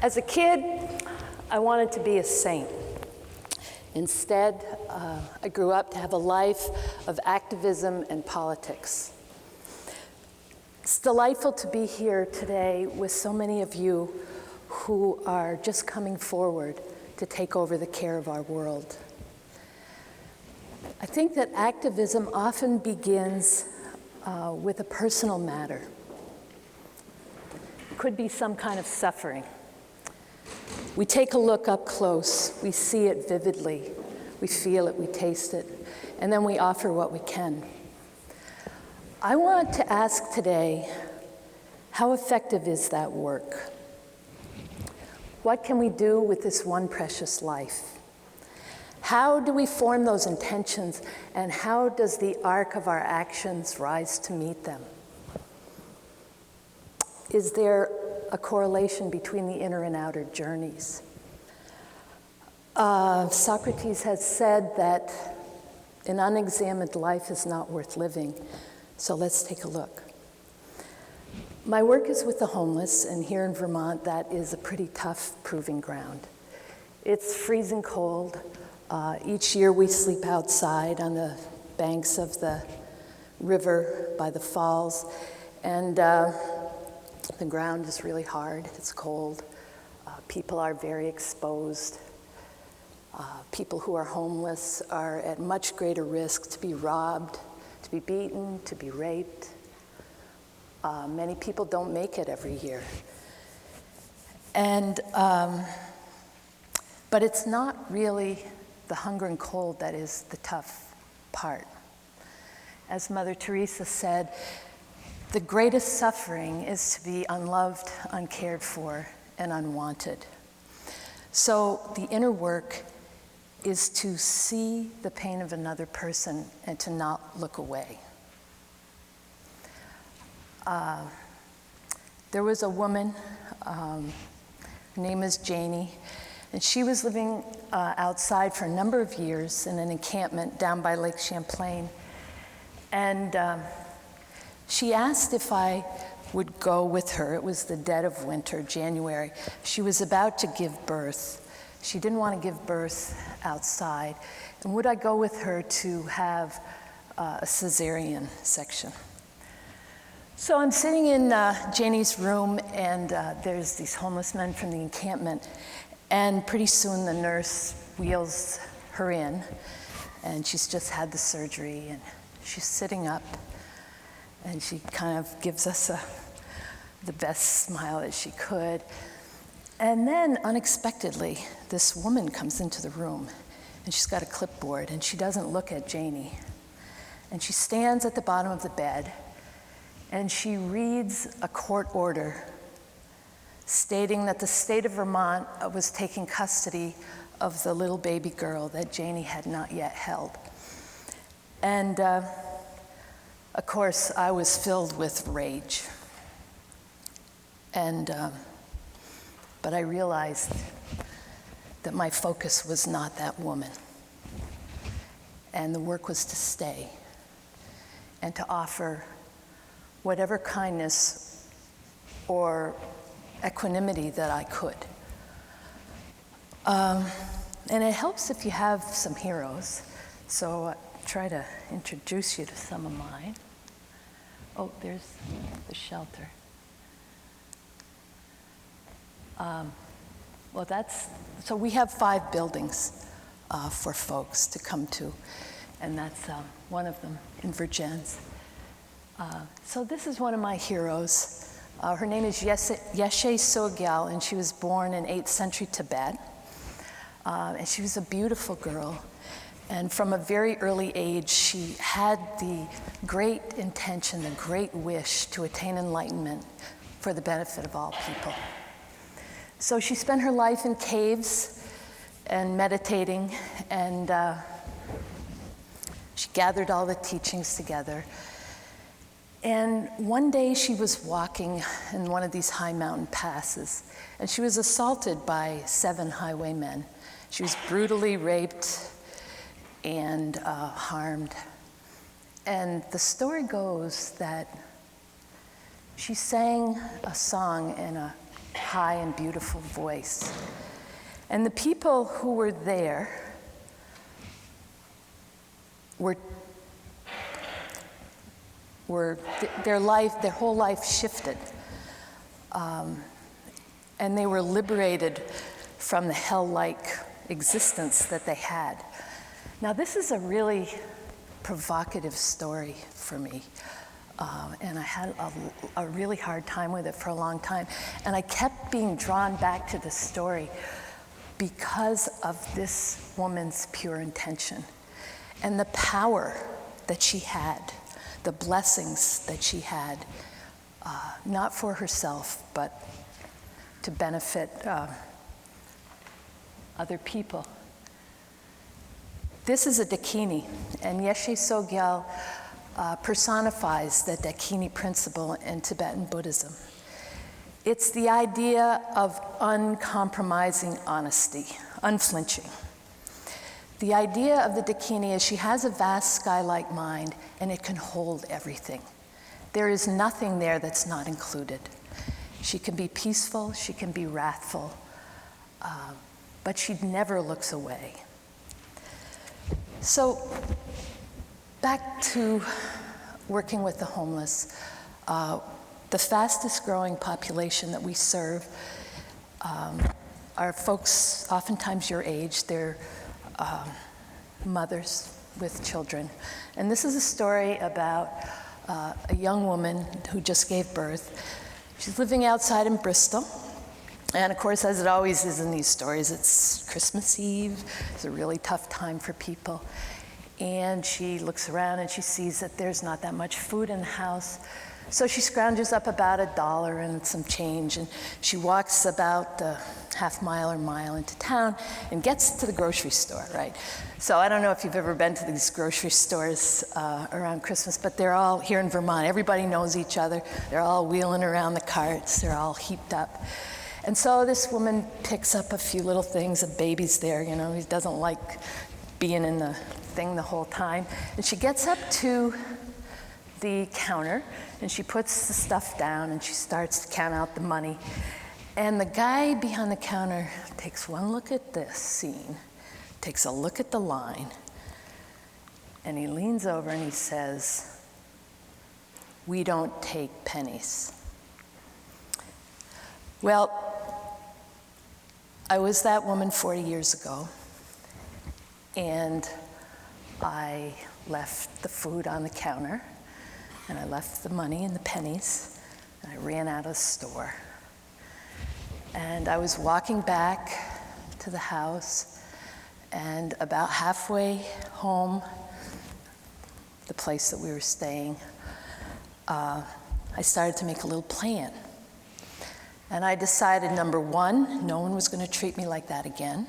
As a kid, I wanted to be a saint. Instead, I grew up to have a life of activism and politics. It's delightful to be here today with so many of you who are just coming forward to take over the care of our world. I think that activism often begins with a personal matter. It could be some kind of suffering. We take a look up close, we see it vividly, we feel it, we taste it, and then we offer what we can. I want to ask today, how effective is that work? What can we do with this one precious life? How do we form those intentions, and how does the arc of our actions rise to meet them? Is there a correlation between the inner and outer journeys? Socrates has said that an unexamined life is not worth living, so let's take a look. My work is with the homeless, and here in Vermont, that is a pretty tough proving ground. It's freezing cold. Each year we sleep outside on the banks of the river by the falls, and the ground is really hard, it's cold. People are very exposed. People who are homeless are at much greater risk to be robbed, to be beaten, to be raped. Many people don't make it every year. And, but it's not really the hunger and cold that is the tough part. As Mother Teresa said, the greatest suffering is to be unloved, uncared for, and unwanted. So the inner work is to see the pain of another person and to not look away. There was a woman, her name is Janie, and she was living outside for a number of years in an encampment down by Lake Champlain. And she asked if I would go with her. It was the dead of winter, January. She was about to give birth. She didn't want to give birth outside. And would I go with her to have a cesarean section? So I'm sitting in Janie's room, and there's these homeless men from the encampment. And pretty soon the nurse wheels her in, and she's just had the surgery, and she's sitting up. And she kind of gives us the best smile that she could. And then, unexpectedly, this woman comes into the room, and she's got a clipboard, and she doesn't look at Janie. And she stands at the bottom of the bed, and she reads a court order stating that the state of Vermont was taking custody of the little baby girl that Janie had not yet held. And of course, I was filled with rage. And, but I realized that my focus was not that woman. And the work was to stay and to offer whatever kindness or equanimity that I could. And it helps if you have some heroes. So I try to introduce you to some of mine. Oh, there's the shelter. So we have 5 buildings for folks to come to, and that's one of them in Virgins. So this is one of my heroes. Her name is Yeshe Sogyal, and she was born in 8th century Tibet. And she was a beautiful girl. And from a very early age, she had the great intention, the great wish to attain enlightenment for the benefit of all people. So she spent her life in caves and meditating, and she gathered all the teachings together. And one day she was walking in one of these high mountain passes, and she was assaulted by 7 highwaymen. She was brutally raped and harmed. And the story goes that she sang a song in a high and beautiful voice. And the people who were there their whole life shifted. And they were liberated from the hell-like existence that they had. Now, this is a really provocative story for me. And I had a really hard time with it for a long time. And I kept being drawn back to the story because of this woman's pure intention and the power that she had, the blessings that she had, not for herself, but to benefit other people. This is a Dakini, and Yeshe Sogyal personifies the Dakini principle in Tibetan Buddhism. It's the idea of uncompromising honesty, unflinching. The idea of the Dakini is she has a vast sky-like mind, and it can hold everything. There is nothing there that's not included. She can be peaceful, she can be wrathful, but she never looks away. So, back to working with the homeless. The fastest growing population that we serve are folks oftentimes your age. They're mothers with children. And this is a story about a young woman who just gave birth. She's living outside in Bristol. And of course, as it always is in these stories, it's Christmas Eve. It's a really tough time for people. And she looks around and she sees that there's not that much food in the house. So she scrounges up about $1 and some change, and she walks about a half mile or mile into town and gets to the grocery store, right? So I don't know if you've ever been to these grocery stores around Christmas, but they're all here in Vermont. Everybody knows each other. They're all wheeling around the carts. They're all heaped up. And so this woman picks up a few little things. A baby's there, you know, he doesn't like being in the thing the whole time. And she gets up to the counter and she puts the stuff down and she starts to count out the money. And the guy behind the counter takes one look at this scene, takes a look at the line, and he leans over and he says, "We don't take pennies." Well, I was that woman 40 years ago, and I left the food on the counter, and I left the money and the pennies, and I ran out of the store. And I was walking back to the house, and about halfway home, the place that we were staying, I started to make a little plan. And I decided, number one, no one was going to treat me like that again.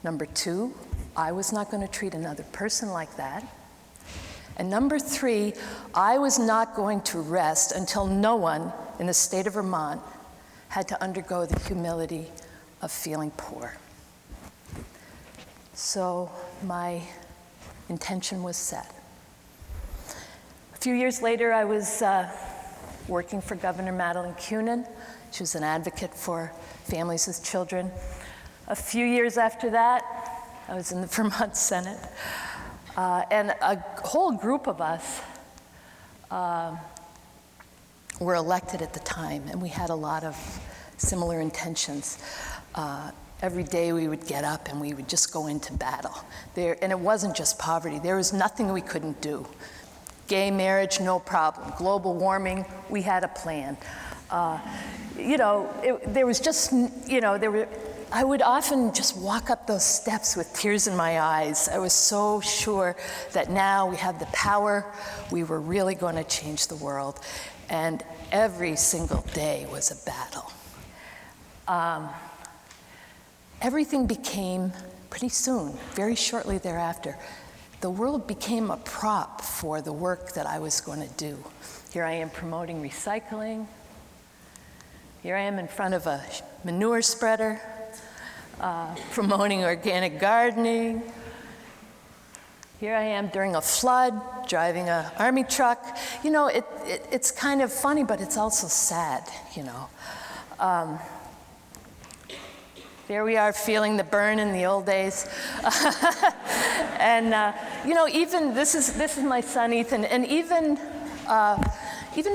Number two, I was not going to treat another person like that. And number three, I was not going to rest until no one in the state of Vermont had to undergo the humility of feeling poor. So my intention was set. A few years later, I was working for Governor Madeline Kunin. She was an advocate for families with children. A few years after that, I was in the Vermont Senate. And a whole group of us were elected at the time, and we had a lot of similar intentions. Every day we would get up and we would just go into battle. And it wasn't just poverty. There was nothing we couldn't do. Gay marriage, no problem. Global warming, we had a plan. There was just, I would often just walk up those steps with tears in my eyes. I was so sure that now we have the power. We were really going to change the world. And every single day was a battle. Everything became, pretty soon, very shortly thereafter, the world became a prop for the work that I was going to do. Here I am promoting recycling. Here I am in front of a manure spreader, promoting organic gardening. Here I am during a flood, driving an army truck. It's kind of funny, but it's also sad, There we are, feeling the burn in the old days. And even this is my son Ethan, and even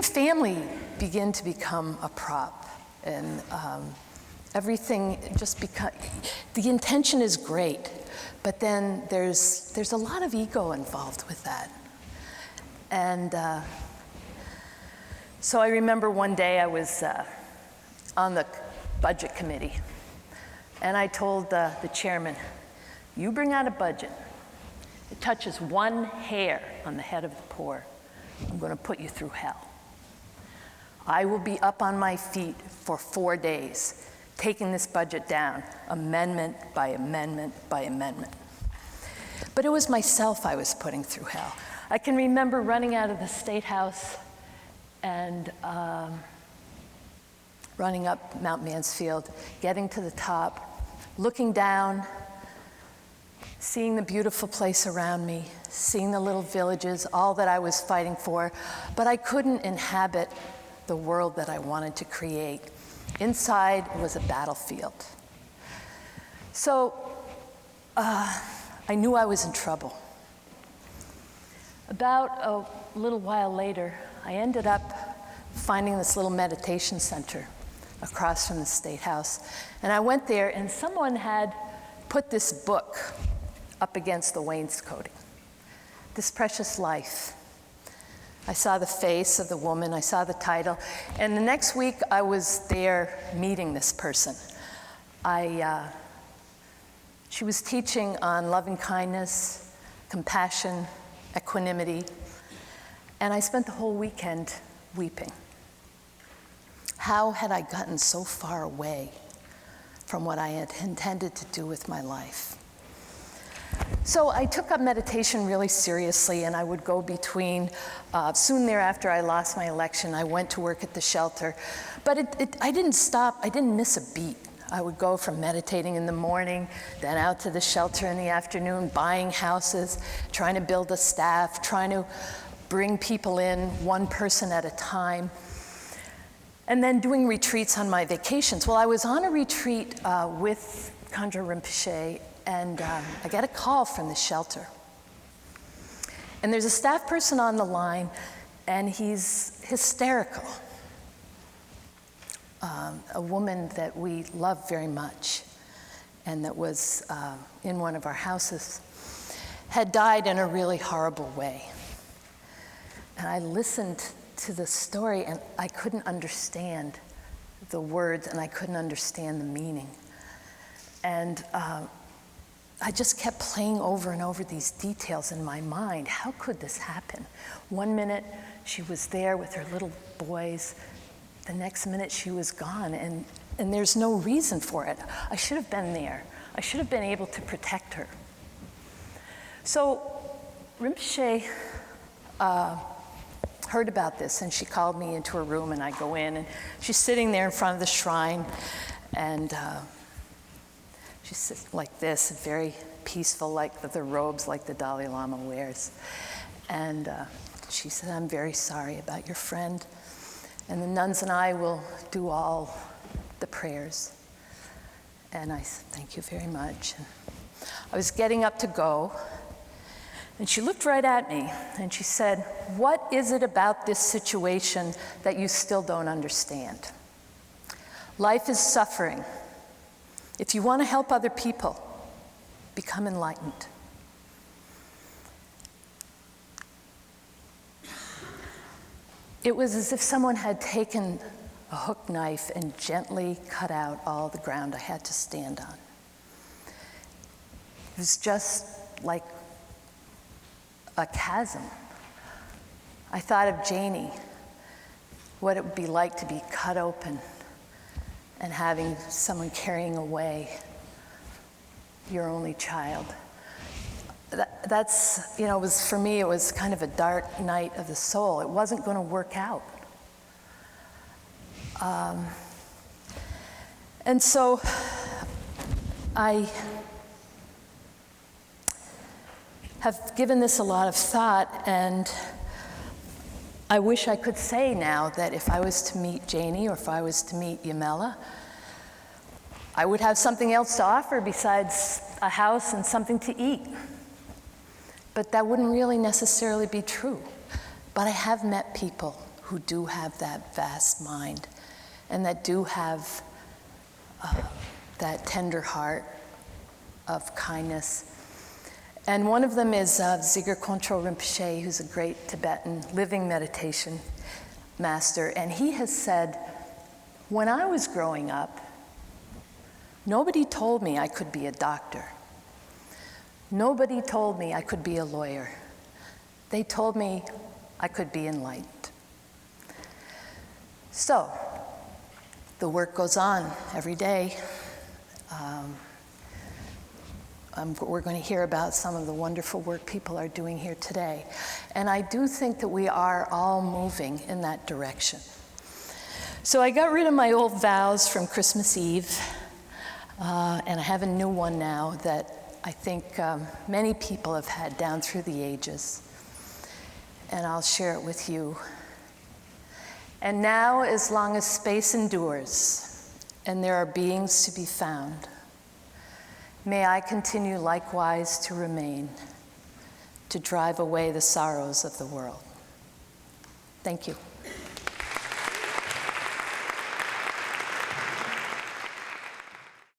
family begin to become a prop, and everything just the intention is great, but then there's a lot of ego involved with that. And so I remember one day I was on the budget committee, and I told the chairman, you bring out a budget, it touches one hair on the head of the poor, I'm going to put you through hell. I will be up on my feet for 4 days, taking this budget down, amendment by amendment by amendment. But it was myself I was putting through hell. I can remember running out of the State House and running up Mount Mansfield, getting to the top, looking down, seeing the beautiful place around me, seeing the little villages, all that I was fighting for, but I couldn't inhabit the world that I wanted to create. Inside was a battlefield. So I knew I was in trouble. About a little while later, I ended up finding this little meditation center across from the State House. And I went there, and someone had put this book up against the wainscoting, This Precious Life. I saw the face of the woman, I saw the title, and the next week I was there meeting this person. She was teaching on loving kindness, compassion, equanimity, and I spent the whole weekend weeping. How had I gotten so far away from what I had intended to do with my life? So I took up meditation really seriously, and I would go between, soon thereafter I lost my election, I went to work at the shelter, but I didn't stop, I didn't miss a beat. I would go from meditating in the morning, then out to the shelter in the afternoon, buying houses, trying to build a staff, trying to bring people in, one person at a time, and then doing retreats on my vacations. Well, I was on a retreat with Khandra Rinpoche, and I get a call from the shelter. And there's a staff person on the line, and he's hysterical. A woman that we love very much, and that was in one of our houses, had died in a really horrible way. And I listened to the story, and I couldn't understand the words, and I couldn't understand the meaning. And I just kept playing over and over these details in my mind. How could this happen? One minute she was there with her little boys, the next minute she was gone, and there's no reason for it. I should have been there. I should have been able to protect her. So Rinpoche heard about this, and she called me into her room, and I go in, and she's sitting there in front of the shrine, and she sits like this, very peaceful, like the robes like the Dalai Lama wears. And she said, I'm very sorry about your friend, and the nuns and I will do all the prayers. And I said, thank you very much. And I was getting up to go, and she looked right at me, and she said, what is it about this situation that you still don't understand? Life is suffering. If you want to help other people, become enlightened. It was as if someone had taken a hook knife and gently cut out all the ground I had to stand on. It was just like a chasm. I thought of Janie, what it would be like to be cut open and having someone carrying away your only child. That's, it was, for me, it was kind of a dark night of the soul. It wasn't going to work out. And so I have given this a lot of thought, and I wish I could say now that if I was to meet Janie or if I was to meet Yamela, I would have something else to offer besides a house and something to eat. But that wouldn't really necessarily be true. But I have met people who do have that vast mind and that do have that tender heart of kindness. And one of them is Zigor Kongtrul Rinpoche, who's a great Tibetan living meditation master. And he has said, when I was growing up, nobody told me I could be a doctor. Nobody told me I could be a lawyer. They told me I could be enlightened. So, the work goes on every day. We're going to hear about some of the wonderful work people are doing here today. And I do think that we are all moving in that direction. So I got rid of my old vows from Christmas Eve, and I have a new one now that I think many people have had down through the ages. And I'll share it with you. And now, as long as space endures, and there are beings to be found, may I continue likewise to remain, to drive away the sorrows of the world. Thank you.